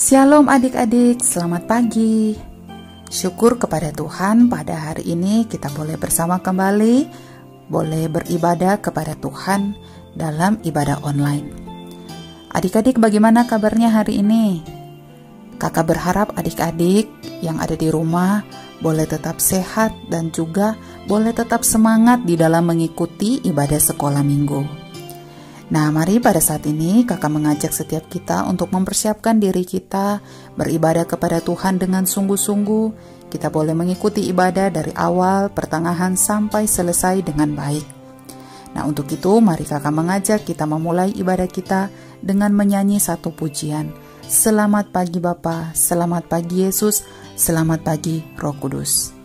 Shalom adik-adik, selamat pagi. Syukur kepada Tuhan pada hari ini kita boleh bersama kembali, boleh beribadah kepada Tuhan dalam ibadah online. Adik-adik, bagaimana kabarnya hari ini? Kakak berharap adik-adik yang ada di rumah boleh tetap sehat dan juga boleh tetap semangat di dalam mengikuti ibadah sekolah minggu. Nah, mari pada saat ini kakak mengajak setiap kita untuk mempersiapkan diri kita beribadah kepada Tuhan dengan sungguh-sungguh. Kita boleh mengikuti ibadah dari awal, pertengahan, sampai selesai dengan baik. Nah, untuk itu mari kakak mengajak kita memulai ibadah kita dengan menyanyi satu pujian. Selamat pagi Bapa, selamat pagi Yesus, selamat pagi Roh Kudus.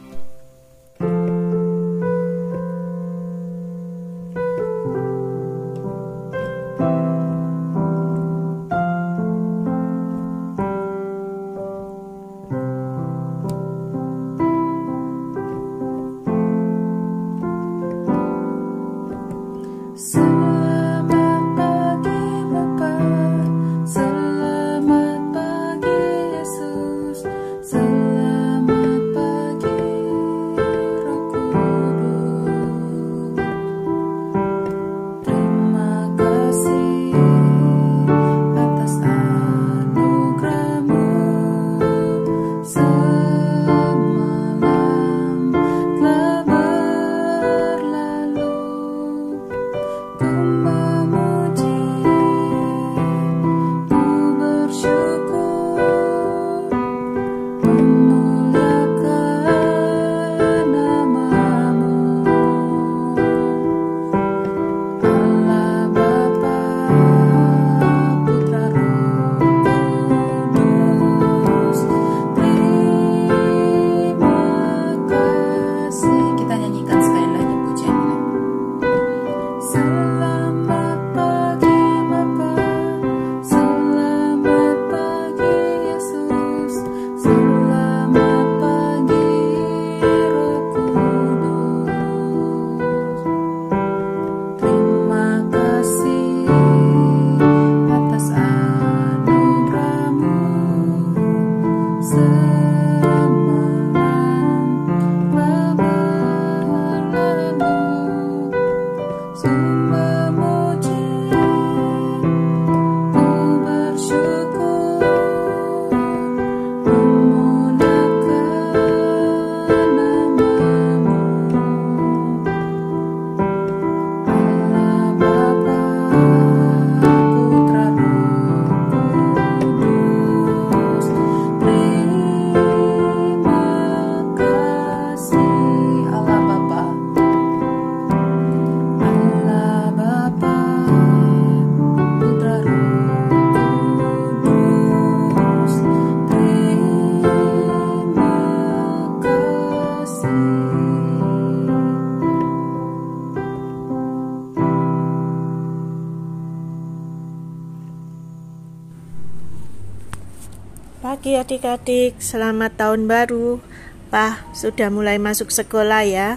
Pagi adik-adik, selamat tahun baru. Pak, sudah mulai masuk sekolah ya.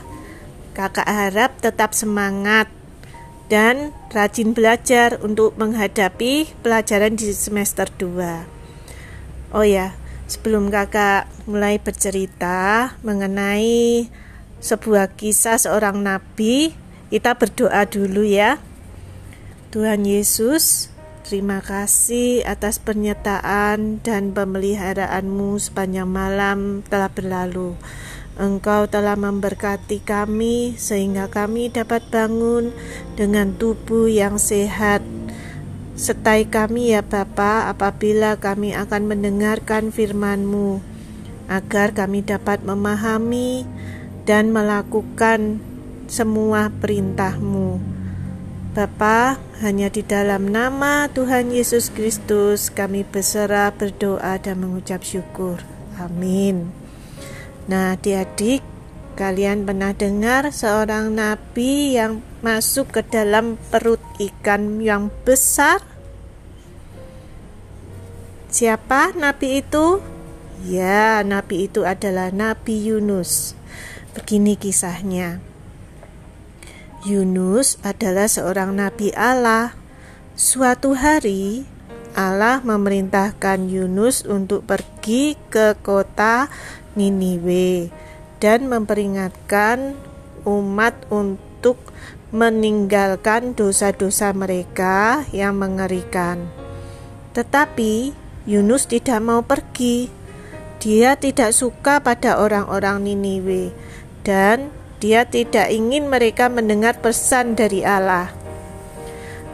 Kakak harap tetap semangat dan rajin belajar untuk menghadapi pelajaran di semester 2. Oh ya, sebelum kakak mulai bercerita mengenai sebuah kisah seorang nabi, kita berdoa dulu ya. Tuhan Yesus, terima kasih atas penyertaan dan pemeliharaanmu sepanjang malam telah berlalu. Engkau telah memberkati kami sehingga kami dapat bangun dengan tubuh yang sehat. Sertai kami ya Bapa apabila kami akan mendengarkan firman-Mu, agar kami dapat memahami dan melakukan semua perintah-Mu. Bapa, hanya di dalam nama Tuhan Yesus Kristus kami berserah, berdoa dan mengucap syukur. Amin. Nah, adik-adik, kalian pernah dengar seorang nabi yang masuk ke dalam perut ikan yang besar? Siapa nabi itu? Ya, nabi itu adalah Nabi Yunus. Begini kisahnya. Yunus adalah seorang nabi Allah. Suatu hari Allah memerintahkan Yunus untuk pergi ke kota Niniwe dan memperingatkan umat untuk meninggalkan dosa-dosa mereka yang mengerikan. Tetapi Yunus tidak mau pergi. Dia tidak suka pada orang-orang Niniwe dan dia tidak ingin mereka mendengar pesan dari Allah.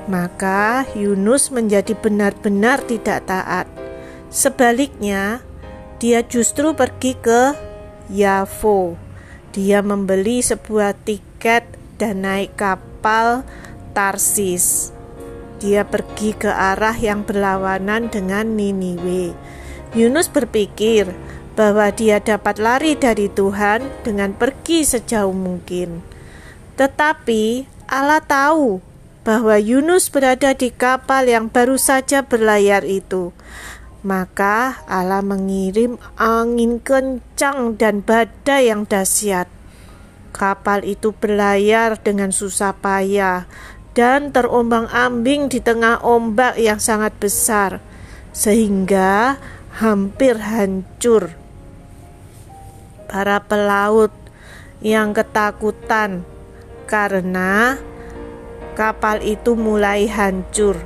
Maka Yunus menjadi benar-benar tidak taat. Sebaliknya, dia justru pergi ke Yafo. Dia membeli sebuah tiket dan naik kapal Tarsis. Dia pergi ke arah yang berlawanan dengan Niniwe. Yunus berpikir bahwa dia dapat lari dari Tuhan dengan pergi sejauh mungkin. Tetapi Allah tahu bahwa Yunus berada di kapal yang baru saja berlayar itu. Maka Allah mengirim angin kencang dan badai yang dahsyat. Kapal itu berlayar dengan susah payah dan terombang-ambing di tengah ombak yang sangat besar, sehingga hampir hancur. Para pelaut yang ketakutan karena kapal itu mulai hancur,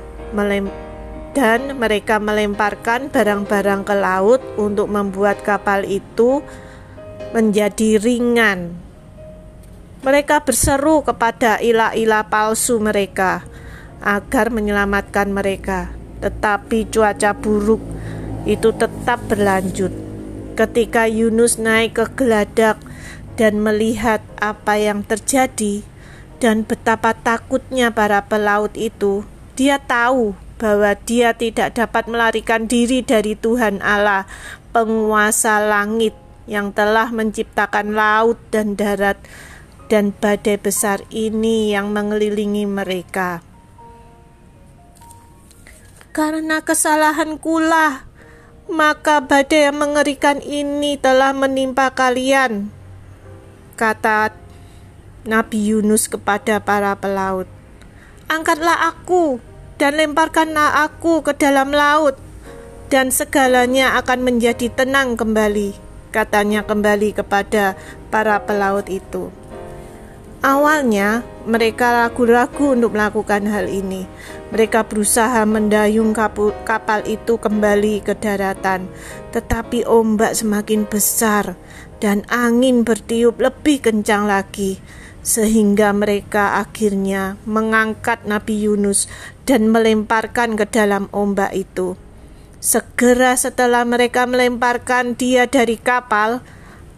dan mereka melemparkan barang-barang ke laut untuk membuat kapal itu menjadi ringan. Mereka berseru kepada ilah-ilah palsu mereka agar menyelamatkan mereka, tetapi cuaca buruk itu tetap berlanjut. Ketika Yunus naik ke geladak dan melihat apa yang terjadi dan betapa takutnya para pelaut itu, dia tahu bahwa dia tidak dapat melarikan diri dari Tuhan Allah, penguasa langit yang telah menciptakan laut dan darat dan badai besar ini yang mengelilingi mereka. Karena kesalahankulah, maka badai yang mengerikan ini telah menimpa kalian, kata Nabi Yunus kepada para pelaut. Angkatlah aku dan lemparkanlah aku ke dalam laut, dan segalanya akan menjadi tenang kembali, katanya kembali kepada para pelaut itu. Awalnya mereka ragu-ragu untuk melakukan hal ini. Mereka berusaha mendayung kapal itu kembali ke daratan, tetapi ombak semakin besar dan angin bertiup lebih kencang lagi, sehingga mereka akhirnya mengangkat Nabi Yunus dan melemparkan ke dalam ombak itu. Segera setelah mereka melemparkan dia dari kapal,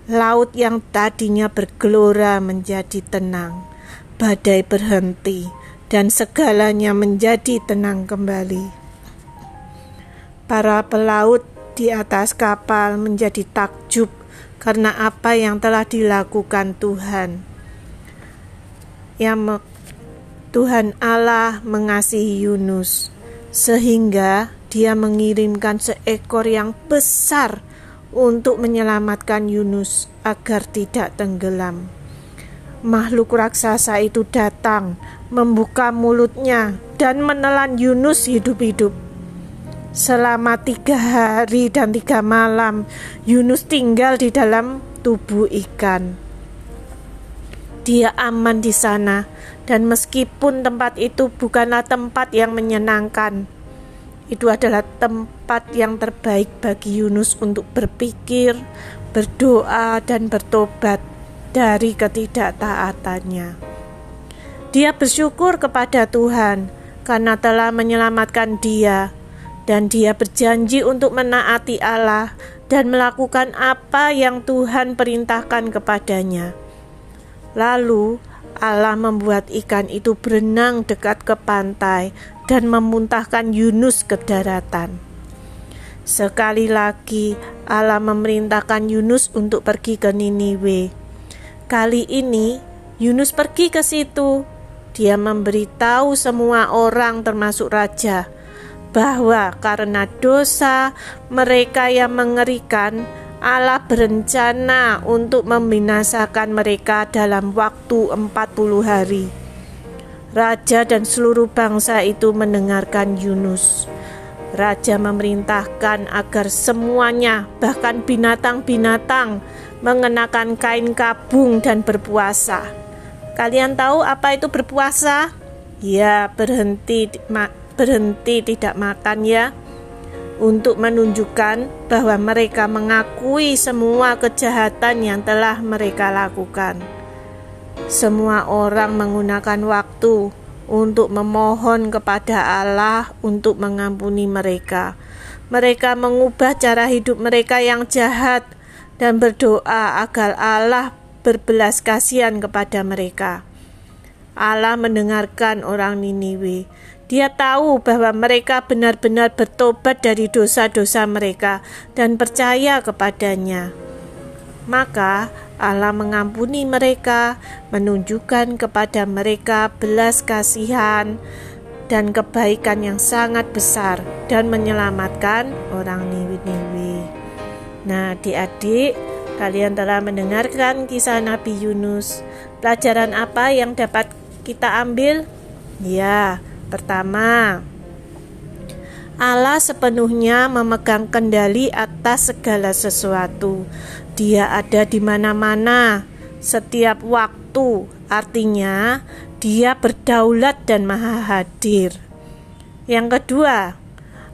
laut yang tadinya bergelora menjadi tenang, badai berhenti, dan segalanya menjadi tenang kembali. Para pelaut di atas kapal menjadi takjub karena apa yang telah dilakukan Tuhan. Tuhan Allah mengasihi Yunus, sehingga Dia mengirimkan seekor yang besar untuk menyelamatkan Yunus agar tidak tenggelam. Makhluk raksasa itu datang, membuka mulutnya dan menelan Yunus hidup-hidup. Selama 3 hari dan 3 malam, Yunus tinggal di dalam tubuh ikan. Dia aman di sana, dan meskipun tempat itu bukanlah tempat yang menyenangkan, itu adalah tempat yang terbaik bagi Yunus untuk berpikir, berdoa, dan bertobat dari ketidaktaatannya. Dia bersyukur kepada Tuhan karena telah menyelamatkan dia, dan dia berjanji untuk menaati Allah dan melakukan apa yang Tuhan perintahkan kepadanya. Lalu Allah membuat ikan itu berenang dekat ke pantai dan memuntahkan Yunus ke daratan. Sekali lagi Allah memerintahkan Yunus untuk pergi ke Niniwe. Kali ini Yunus pergi ke situ. Dia memberitahu semua orang termasuk raja bahwa karena dosa mereka yang mengerikan, Allah berencana untuk membinasakan mereka dalam waktu 40 hari. Raja dan seluruh bangsa itu mendengarkan Yunus. Raja memerintahkan agar semuanya, bahkan binatang-binatang, mengenakan kain kabung dan berpuasa. Kalian tahu apa itu berpuasa? Ya, berhenti tidak makan ya. Untuk menunjukkan bahwa mereka mengakui semua kejahatan yang telah mereka lakukan. Semua orang menggunakan waktu untuk memohon kepada Allah untuk mengampuni mereka. Mereka mengubah cara hidup mereka yang jahat dan berdoa agar Allah berbelas kasihan kepada mereka. Allah mendengarkan orang Niniwe. Dia tahu bahwa mereka benar-benar bertobat dari dosa-dosa mereka dan percaya kepadanya. Maka Allah mengampuni mereka, menunjukkan kepada mereka belas kasihan dan kebaikan yang sangat besar dan menyelamatkan orang Niniwe. Nah, adik-adik, kalian telah mendengarkan kisah Nabi Yunus. Pelajaran apa yang dapat kita ambil? Ya, pertama, Allah sepenuhnya memegang kendali atas segala sesuatu. Dia ada di mana-mana, setiap waktu. Artinya, Dia berdaulat dan maha hadir. Yang kedua,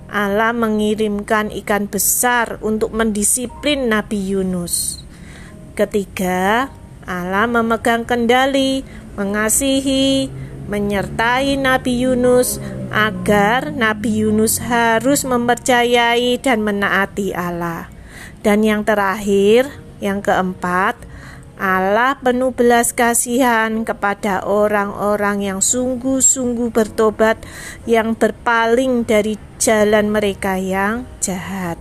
Allah mengirimkan ikan besar untuk mendisiplin Nabi Yunus. Ketiga, Allah memegang kendali, mengasihi, menyertai Nabi Yunus agar Nabi Yunus harus mempercayai dan menaati Allah. Dan yang terakhir, yang keempat, Allah penuh belas kasihan kepada orang-orang yang sungguh-sungguh bertobat, yang berpaling dari jalan mereka yang jahat.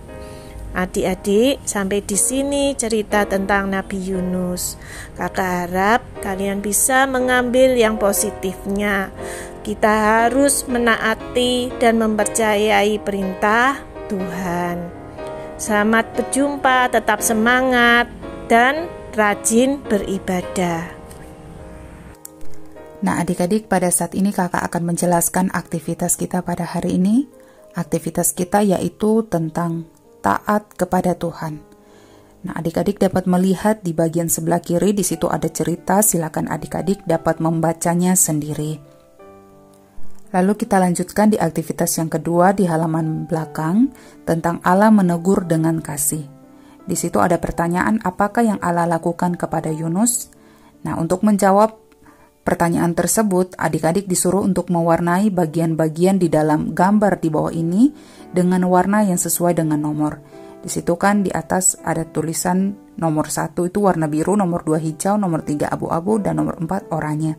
Adik-adik, sampai di sini cerita tentang Nabi Yunus. Kakak harap kalian bisa mengambil yang positifnya. Kita harus menaati dan mempercayai perintah Tuhan. Selamat berjumpa, tetap semangat dan rajin beribadah. Nah, adik-adik, pada saat ini kakak akan menjelaskan aktivitas kita pada hari ini. Aktivitas kita yaitu tentang taat kepada Tuhan. Nah, adik-adik dapat melihat di bagian sebelah kiri, di situ ada cerita, silakan adik-adik dapat membacanya sendiri. Lalu kita lanjutkan di aktivitas yang kedua di halaman belakang tentang Allah menegur dengan kasih. Di situ ada pertanyaan, apakah yang Allah lakukan kepada Yunus? Nah, untuk menjawab pertanyaan tersebut, adik-adik disuruh untuk mewarnai bagian-bagian di dalam gambar di bawah ini dengan warna yang sesuai dengan nomor. Di situ kan di atas ada tulisan nomor 1 itu warna biru, nomor 2 hijau, nomor 3 abu-abu, dan nomor 4 oranye.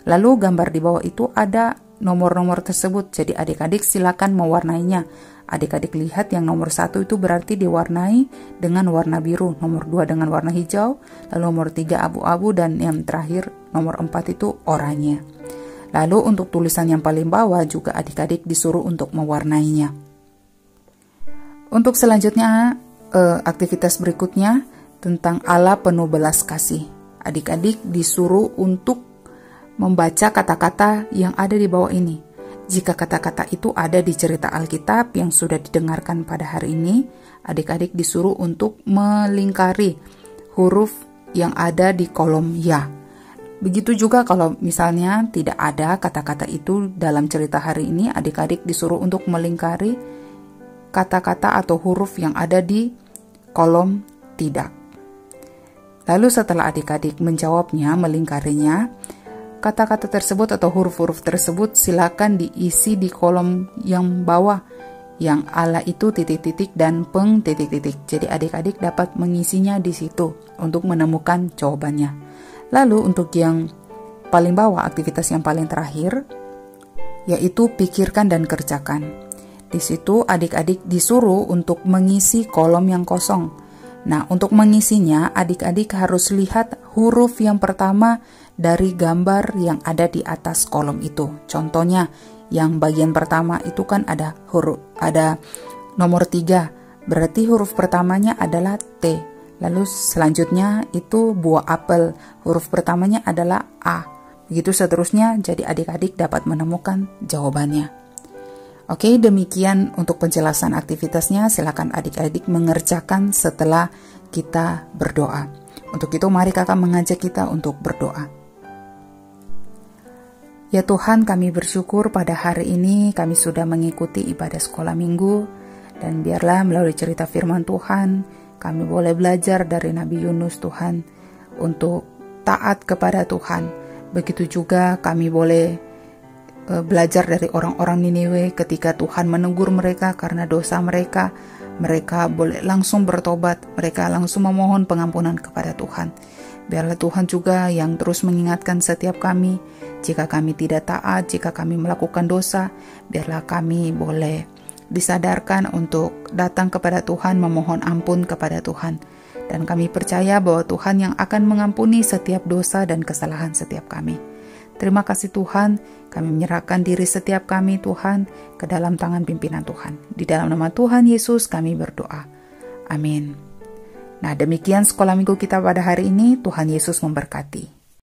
Lalu gambar di bawah itu ada nomor-nomor tersebut, jadi adik-adik silakan mewarnainya. Adik-adik lihat yang nomor 1 itu berarti diwarnai dengan warna biru, nomor 2 dengan warna hijau, lalu nomor 3 abu-abu, dan yang terakhir nomor 4 itu oranye. Lalu untuk tulisan yang paling bawah juga adik-adik disuruh untuk mewarnainya. Untuk selanjutnya, aktivitas berikutnya tentang Allah penuh belas kasih. Adik-adik disuruh untuk membaca kata-kata yang ada di bawah ini. Jika kata-kata itu ada di cerita Alkitab yang sudah didengarkan pada hari ini, adik-adik disuruh untuk melingkari huruf yang ada di kolom ya. Begitu juga kalau misalnya tidak ada kata-kata itu dalam cerita hari ini, adik-adik disuruh untuk melingkari kata-kata atau huruf yang ada di kolom tidak. Lalu setelah adik-adik menjawabnya, melingkarinya, kata-kata tersebut atau huruf-huruf tersebut silakan diisi di kolom yang bawah, yang Allah itu titik-titik dan peng titik-titik. Jadi adik-adik dapat mengisinya di situ untuk menemukan jawabannya. Lalu untuk yang paling bawah, aktivitas yang paling terakhir, yaitu pikirkan dan kerjakan. Di situ adik-adik disuruh untuk mengisi kolom yang kosong. Nah, untuk mengisinya adik-adik harus lihat huruf yang pertama dari gambar yang ada di atas kolom itu. Contohnya, yang bagian pertama itu kan ada nomor 3. Berarti huruf pertamanya adalah T. Lalu selanjutnya itu buah apel. Huruf pertamanya adalah A. Begitu seterusnya, jadi adik-adik dapat menemukan jawabannya. Oke, demikian untuk penjelasan aktivitasnya. Silakan adik-adik mengerjakan setelah kita berdoa. Untuk itu mari kakak mengajak kita untuk berdoa. Ya Tuhan, kami bersyukur pada hari ini kami sudah mengikuti ibadah sekolah minggu. Dan biarlah melalui cerita firman Tuhan, kami boleh belajar dari Nabi Yunus Tuhan untuk taat kepada Tuhan. Begitu juga kami boleh belajar dari orang-orang Niniwe ketika Tuhan menegur mereka karena dosa mereka. Mereka boleh langsung bertobat, mereka langsung memohon pengampunan kepada Tuhan. Biarlah Tuhan juga yang terus mengingatkan setiap kami, jika kami tidak taat, jika kami melakukan dosa, biarlah kami boleh disadarkan untuk datang kepada Tuhan, memohon ampun kepada Tuhan. Dan kami percaya bahwa Tuhan yang akan mengampuni setiap dosa dan kesalahan setiap kami. Terima kasih Tuhan, kami menyerahkan diri setiap kami Tuhan ke dalam tangan pimpinan Tuhan. Di dalam nama Tuhan Yesus kami berdoa. Amin. Nah, demikian sekolah minggu kita pada hari ini. Tuhan Yesus memberkati.